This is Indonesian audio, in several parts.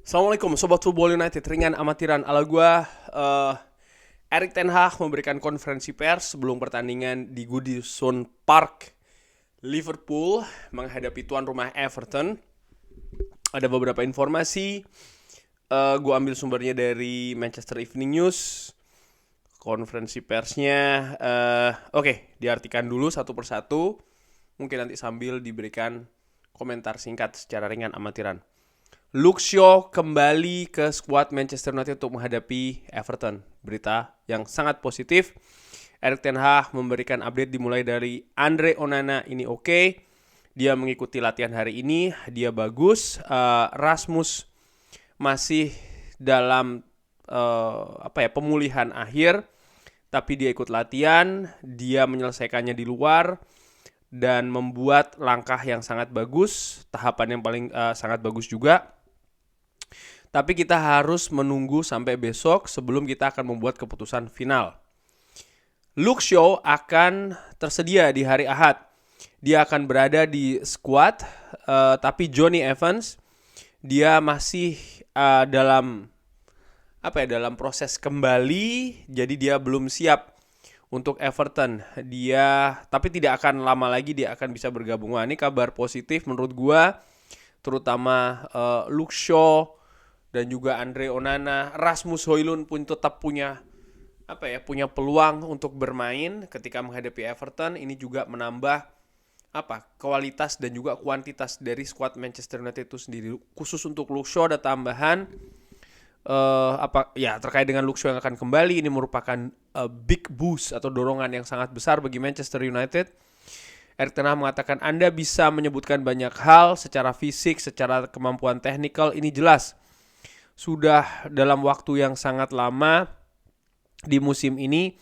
Assalamualaikum Sobat Football United, ringan amatiran ala gua. Erik ten Hag memberikan konferensi pers sebelum pertandingan di Goodison Park, Liverpool menghadapi tuan rumah Everton. Ada beberapa informasi, gua ambil sumbernya dari Manchester Evening News. Konferensi persnya, oke, diartikan dulu satu persatu. Mungkin nanti sambil diberikan komentar singkat secara ringan amatiran. Luke Shaw kembali ke skuad Manchester United untuk menghadapi Everton. Berita yang sangat positif. Erik ten Hag memberikan update dimulai dari Andre Onana ini oke. Dia mengikuti latihan hari ini, dia bagus. Rasmus masih dalam pemulihan akhir, tapi dia ikut latihan, dia menyelesaikannya di luar dan membuat langkah yang sangat bagus, tahapan yang paling sangat bagus juga. Tapi kita harus menunggu sampai besok sebelum kita akan membuat keputusan final. Luke Shaw akan tersedia di hari Ahad. Dia akan berada di squad, tapi Jonny Evans dia masih dalam proses kembali, jadi dia belum siap untuk Everton. Tapi tidak akan lama lagi dia akan bisa bergabung. Wah, ini kabar positif menurut gua, terutama Luke Shaw dan juga Andre Onana. Rasmus Højlund pun tetap punya peluang untuk bermain ketika menghadapi Everton. Ini juga menambah kualitas dan juga kuantitas dari skuad Manchester United itu sendiri. Khusus untuk Luke Shaw ada tambahan terkait dengan Luke Shaw yang akan kembali. Ini merupakan big boost atau dorongan yang sangat besar bagi Manchester United. Erik ten Hag mengatakan Anda bisa menyebutkan banyak hal secara fisik, secara kemampuan teknikal, ini jelas sudah dalam waktu yang sangat lama di musim ini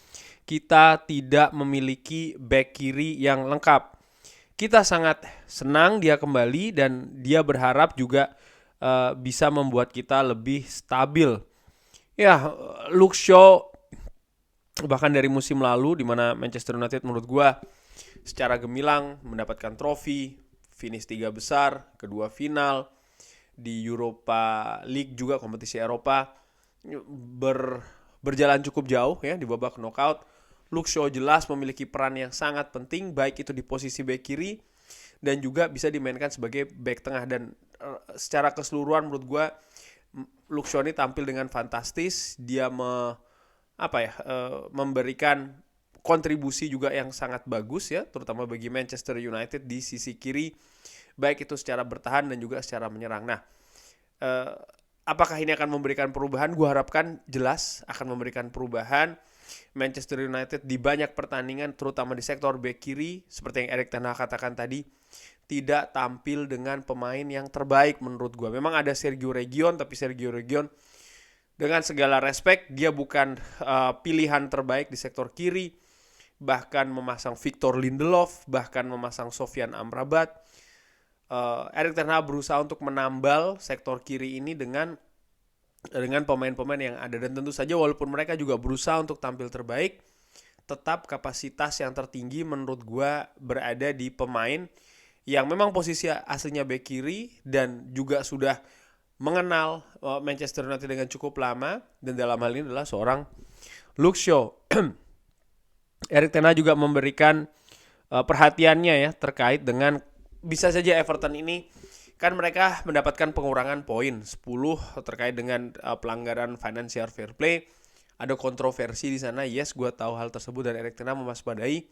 kita tidak memiliki back kiri yang lengkap. Kita sangat senang dia kembali dan dia berharap juga bisa membuat kita lebih stabil. Ya, Luke Shaw bahkan dari musim lalu di mana Manchester United menurut gua secara gemilang mendapatkan trofi, finish 3 besar, kedua final di Europa League juga, kompetisi Eropa, berjalan cukup jauh ya di babak knockout. Luke Shaw jelas memiliki peran yang sangat penting, baik itu di posisi bek kiri dan juga bisa dimainkan sebagai bek tengah. Dan secara keseluruhan menurut gue Luke Shaw ini tampil dengan fantastis. Dia memberikan kontribusi juga yang sangat bagus ya, terutama bagi Manchester United di sisi kiri, baik itu secara bertahan dan juga secara menyerang. Nah, apakah ini akan memberikan perubahan? Gue harapkan jelas akan memberikan perubahan. Manchester United di banyak pertandingan, terutama di sektor bek kiri, seperti yang Erik ten Hag katakan tadi, tidak tampil dengan pemain yang terbaik menurut gue. Memang ada Sergio Reguilon, tapi Sergio Reguilon dengan segala respek, dia bukan pilihan terbaik di sektor kiri. Bahkan memasang Victor Lindelof, bahkan memasang Sofyan Amrabat. Erik ten Hag berusaha untuk menambal sektor kiri ini dengan pemain-pemain yang ada. Dan tentu saja walaupun mereka juga berusaha untuk tampil terbaik, tetap kapasitas yang tertinggi menurut gue berada di pemain yang memang posisi aslinya bek kiri dan juga sudah mengenal Manchester United dengan cukup lama, dan dalam hal ini adalah seorang Luke Shaw. Erik ten Hag juga memberikan perhatiannya ya terkait dengan bisa saja Everton ini kan mereka mendapatkan pengurangan poin 10 terkait dengan pelanggaran financial fair play. Ada kontroversi di sana. Yes, gue tahu hal tersebut dan Erik ten Hag mewaspadai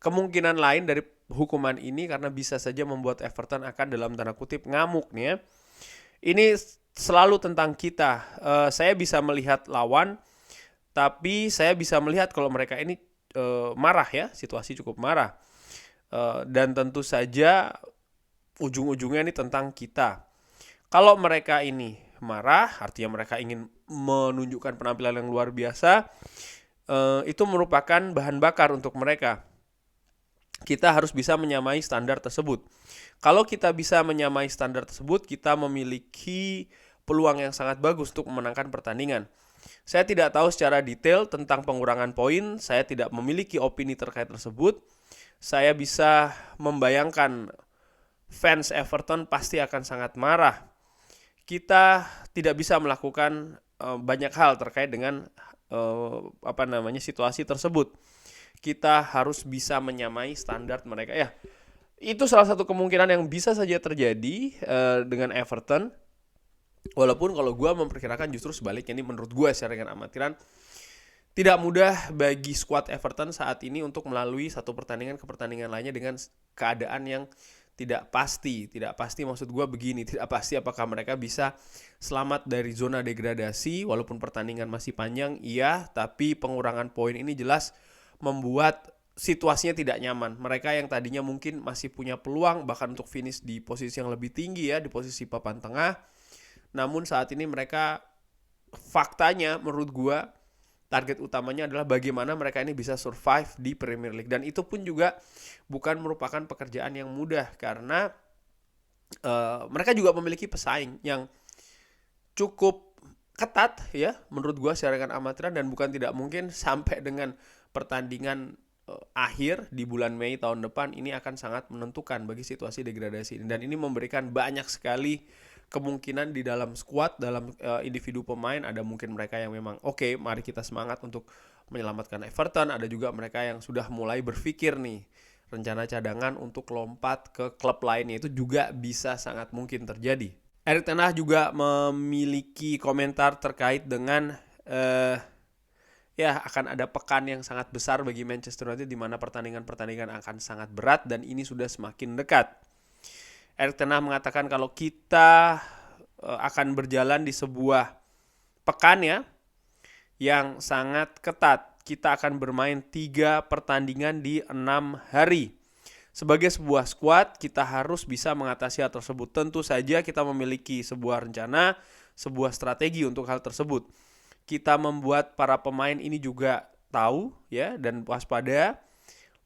kemungkinan lain dari hukuman ini karena bisa saja membuat Everton akan dalam tanda kutip ngamuk nih ya. Ini selalu tentang kita. Saya bisa melihat lawan, tapi saya bisa melihat kalau mereka ini marah ya, situasi cukup marah. Dan tentu saja ujung-ujungnya ini tentang kita. Kalau mereka ini marah, artinya mereka ingin menunjukkan penampilan yang luar biasa, itu merupakan bahan bakar untuk mereka. Kita harus bisa menyamai standar tersebut. Kalau kita bisa menyamai standar tersebut, kita memiliki peluang yang sangat bagus untuk memenangkan pertandingan. Saya tidak tahu secara detail tentang pengurangan poin, saya tidak memiliki opini terkait tersebut. Saya bisa membayangkan fans Everton pasti akan sangat marah. Kita tidak bisa melakukan banyak hal terkait dengan situasi tersebut. Kita harus bisa menyamai standar mereka ya. Itu salah satu kemungkinan yang bisa saja terjadi dengan Everton. Walaupun kalau gue memperkirakan justru sebaliknya, ini menurut gue secara dengan amatiran, tidak mudah bagi skuad Everton saat ini untuk melalui satu pertandingan ke pertandingan lainnya dengan keadaan yang tidak pasti. Tidak pasti maksud gue begini, tidak pasti apakah mereka bisa selamat dari zona degradasi walaupun pertandingan masih panjang, iya, tapi pengurangan poin ini jelas membuat situasinya tidak nyaman. Mereka yang tadinya mungkin masih punya peluang bahkan untuk finish di posisi yang lebih tinggi ya, di posisi papan tengah. Namun saat ini mereka, faktanya menurut gue, target utamanya adalah bagaimana mereka ini bisa survive di Premier League. Dan itu pun juga bukan merupakan pekerjaan yang mudah karena mereka juga memiliki pesaing yang cukup ketat ya menurut gue secara dengan amatiran, dan bukan tidak mungkin sampai dengan pertandingan akhir di bulan Mei tahun depan ini akan sangat menentukan bagi situasi degradasi ini. Dan ini memberikan banyak sekali kemungkinan di dalam skuad, dalam individu pemain. Ada mungkin mereka yang memang oke, mari kita semangat untuk menyelamatkan Everton. Ada juga mereka yang sudah mulai berpikir nih rencana cadangan untuk lompat ke klub lainnya. Itu juga bisa sangat mungkin terjadi. Erik ten Hag juga memiliki komentar terkait dengan akan ada pekan yang sangat besar bagi Manchester United di mana pertandingan-pertandingan akan sangat berat dan ini sudah semakin dekat. Erik ten Hag mengatakan kalau kita akan berjalan di sebuah pekan ya yang sangat ketat. Kita akan bermain 3 pertandingan di 6 hari. Sebagai sebuah skuad, kita harus bisa mengatasi hal tersebut. Tentu saja kita memiliki sebuah rencana, sebuah strategi untuk hal tersebut. Kita membuat para pemain ini juga tahu ya dan waspada,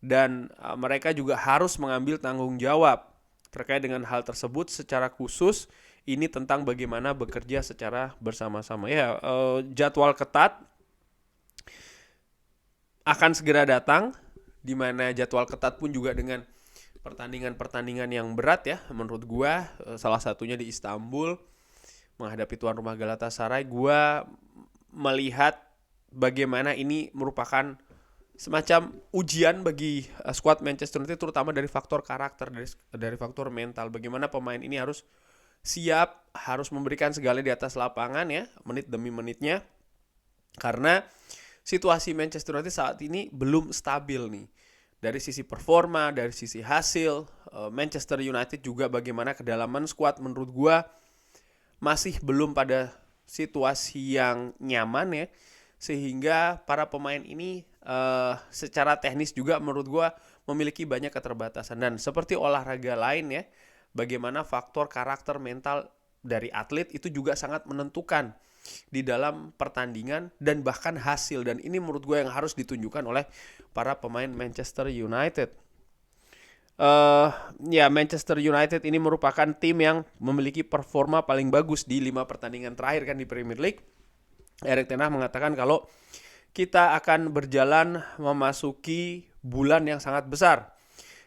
dan mereka juga harus mengambil tanggung jawab terkait dengan hal tersebut. Secara khusus ini tentang bagaimana bekerja secara bersama-sama ya. Jadwal ketat akan segera datang, di mana jadwal ketat pun juga dengan pertandingan-pertandingan yang berat ya menurut gua. Salah satunya di Istanbul menghadapi tuan rumah Galatasaray. Gua melihat bagaimana ini merupakan semacam ujian bagi skuad Manchester United, terutama dari faktor karakter, dari faktor mental. Bagaimana pemain ini harus siap, harus memberikan segala di atas lapangan ya, menit demi menitnya. Karena situasi Manchester United saat ini belum stabil nih. Dari sisi performa, dari sisi hasil, Manchester United juga bagaimana kedalaman skuad menurut gua masih belum pada situasi yang nyaman ya. Sehingga para pemain ini secara teknis juga menurut gue memiliki banyak keterbatasan. Dan seperti olahraga lain ya, bagaimana faktor karakter mental dari atlet itu juga sangat menentukan di dalam pertandingan dan bahkan hasil. Dan ini menurut gue yang harus ditunjukkan oleh para pemain Manchester United. Manchester United ini merupakan tim yang memiliki performa paling bagus di 5 pertandingan terakhir kan di Premier League. Erik ten Hag mengatakan kalau kita akan berjalan memasuki bulan yang sangat besar.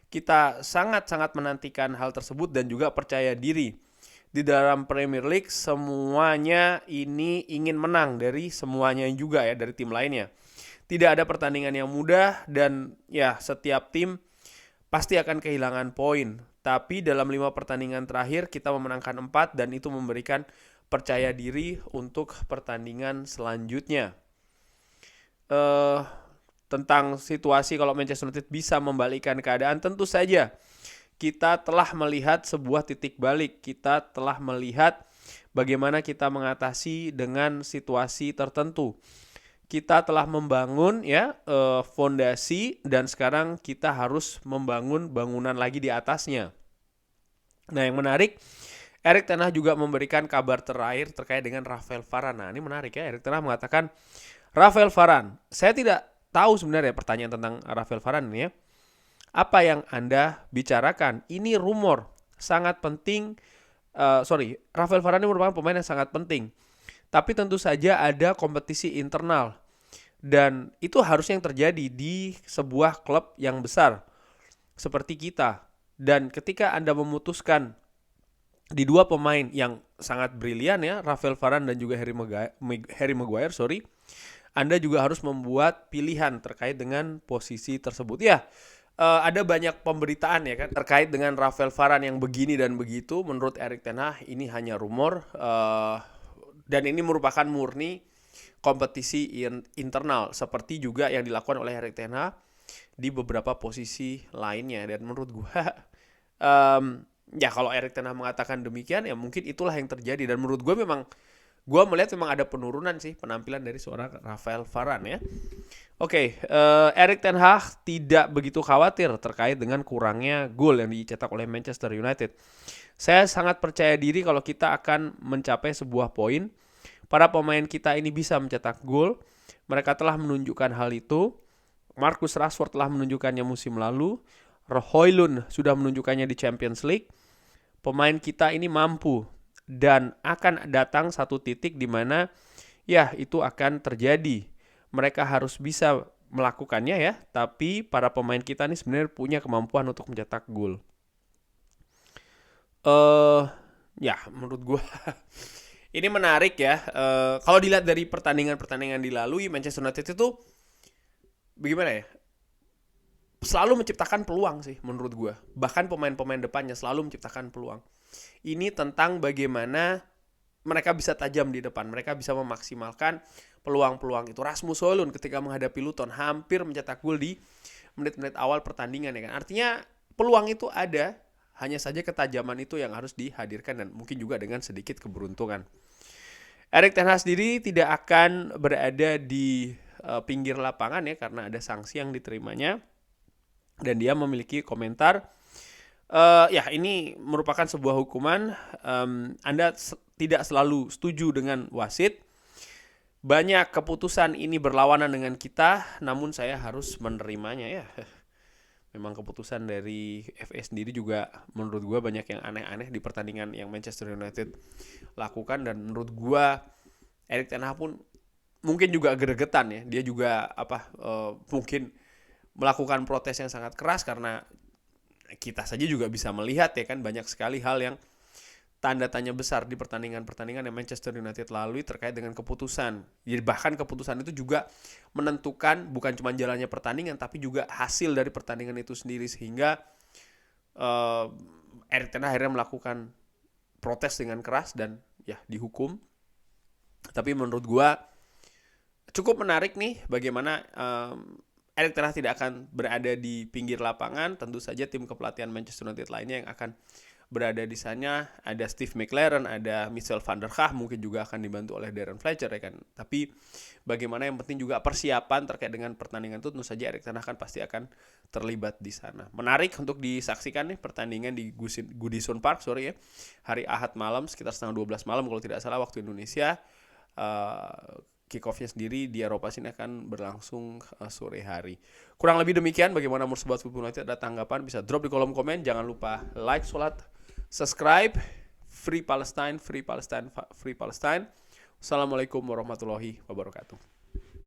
Kita sangat-sangat menantikan hal tersebut dan juga percaya diri. Di dalam Premier League semuanya ini ingin menang dari semuanya juga ya, dari tim lainnya. Tidak ada pertandingan yang mudah dan ya setiap tim pasti akan kehilangan poin. Tapi dalam 5 pertandingan terakhir kita memenangkan 4 dan itu memberikan percaya diri untuk pertandingan selanjutnya. Tentang situasi kalau Manchester United bisa membalikkan keadaan, tentu saja kita telah melihat sebuah titik balik. Kita telah melihat bagaimana kita mengatasi dengan situasi tertentu. Kita telah membangun ya fondasi dan sekarang kita harus membangun bangunan lagi di atasnya. Nah, yang menarik, Erik ten Hag juga memberikan kabar terakhir terkait dengan Rafael Varane. Nah, ini menarik ya. Erik ten Hag mengatakan Rafael Varane. Saya tidak tahu sebenarnya pertanyaan tentang Rafael Varane ini ya. Apa yang Anda bicarakan? Ini rumor sangat penting. Rafael Varane merupakan pemain yang sangat penting. Tapi tentu saja ada kompetisi internal. Dan itu harusnya yang terjadi di sebuah klub yang besar seperti kita. Dan ketika Anda memutuskan di dua pemain yang sangat brilian ya, Rafael Varane dan juga Harry Maguire, Anda juga harus membuat pilihan terkait dengan posisi tersebut. Ya, ada banyak pemberitaan ya kan terkait dengan Rafael Varane yang begini dan begitu. Menurut Erik ten Hag ini hanya rumor dan ini merupakan murni kompetisi internal seperti juga yang dilakukan oleh Erik ten Hag di beberapa posisi lainnya. Dan menurut gua ya kalau Erik ten Hag mengatakan demikian ya mungkin itulah yang terjadi. Dan menurut gua melihat memang ada penurunan sih penampilan dari seorang Rafael Varane ya. Oke, Erik ten Hag tidak begitu khawatir terkait dengan kurangnya gol yang dicetak oleh Manchester United. Saya sangat percaya diri kalau kita akan mencapai sebuah poin. Para pemain kita ini bisa mencetak gol. Mereka telah menunjukkan hal itu. Marcus Rashford telah menunjukkannya musim lalu. Højlund sudah menunjukkannya di Champions League. Pemain kita ini mampu dan akan datang satu titik di mana ya itu akan terjadi. Mereka harus bisa melakukannya ya, tapi para pemain kita ini sebenarnya punya kemampuan untuk mencetak gol. Ya menurut gue ini menarik ya. Kalau dilihat dari pertandingan-pertandingan dilalui, Manchester United itu bagaimana ya? Selalu menciptakan peluang sih menurut gue. Bahkan pemain-pemain depannya selalu menciptakan peluang. Ini tentang bagaimana mereka bisa tajam di depan. Mereka bisa memaksimalkan peluang-peluang itu. Rasmus Højlund ketika menghadapi Luton hampir mencetak gol di menit-menit awal pertandingan ya kan. Artinya peluang itu ada, hanya saja ketajaman itu yang harus dihadirkan dan mungkin juga dengan sedikit keberuntungan. Erik ten Hag sendiri tidak akan berada di pinggir lapangan ya karena ada sanksi yang diterimanya dan dia memiliki komentar ya ini merupakan sebuah hukuman. Anda tidak selalu setuju dengan wasit. Banyak keputusan ini berlawanan dengan kita, namun saya harus menerimanya ya. Memang keputusan dari FA sendiri juga menurut gue banyak yang aneh-aneh di pertandingan yang Manchester United lakukan. Dan menurut gue Erik ten Hag pun mungkin juga gregetan ya. Dia juga mungkin melakukan protes yang sangat keras karena kita saja juga bisa melihat ya kan banyak sekali hal yang tanda tanya besar di pertandingan-pertandingan yang Manchester United lalui terkait dengan keputusan. Jadi bahkan keputusan itu juga menentukan bukan cuma jalannya pertandingan tapi juga hasil dari pertandingan itu sendiri sehingga Erik ten Hag akhirnya melakukan protes dengan keras dan ya dihukum. Tapi menurut gua cukup menarik nih bagaimana Erik ten Hag tidak akan berada di pinggir lapangan. Tentu saja tim kepelatihan Manchester United lainnya yang akan berada di sana. Ada Steve McLaren, ada Michel van der Gaag, mungkin juga akan dibantu oleh Darren Fletcher ya kan. Tapi bagaimana yang penting juga persiapan terkait dengan pertandingan itu tentu saja Erik ten Hag kan pasti akan terlibat di sana. Menarik untuk disaksikan nih pertandingan di Goodison Park ya. Hari Ahad malam sekitar 11:30 malam kalau tidak salah waktu Indonesia. Kick-off-nya sendiri di Eropa sini akan berlangsung sore hari. Kurang lebih demikian. Bagaimana menurut Sobat Football United? Ada tanggapan bisa drop di kolom komen. Jangan lupa like, subscribe. Free Palestine. Assalamualaikum warahmatullahi wabarakatuh.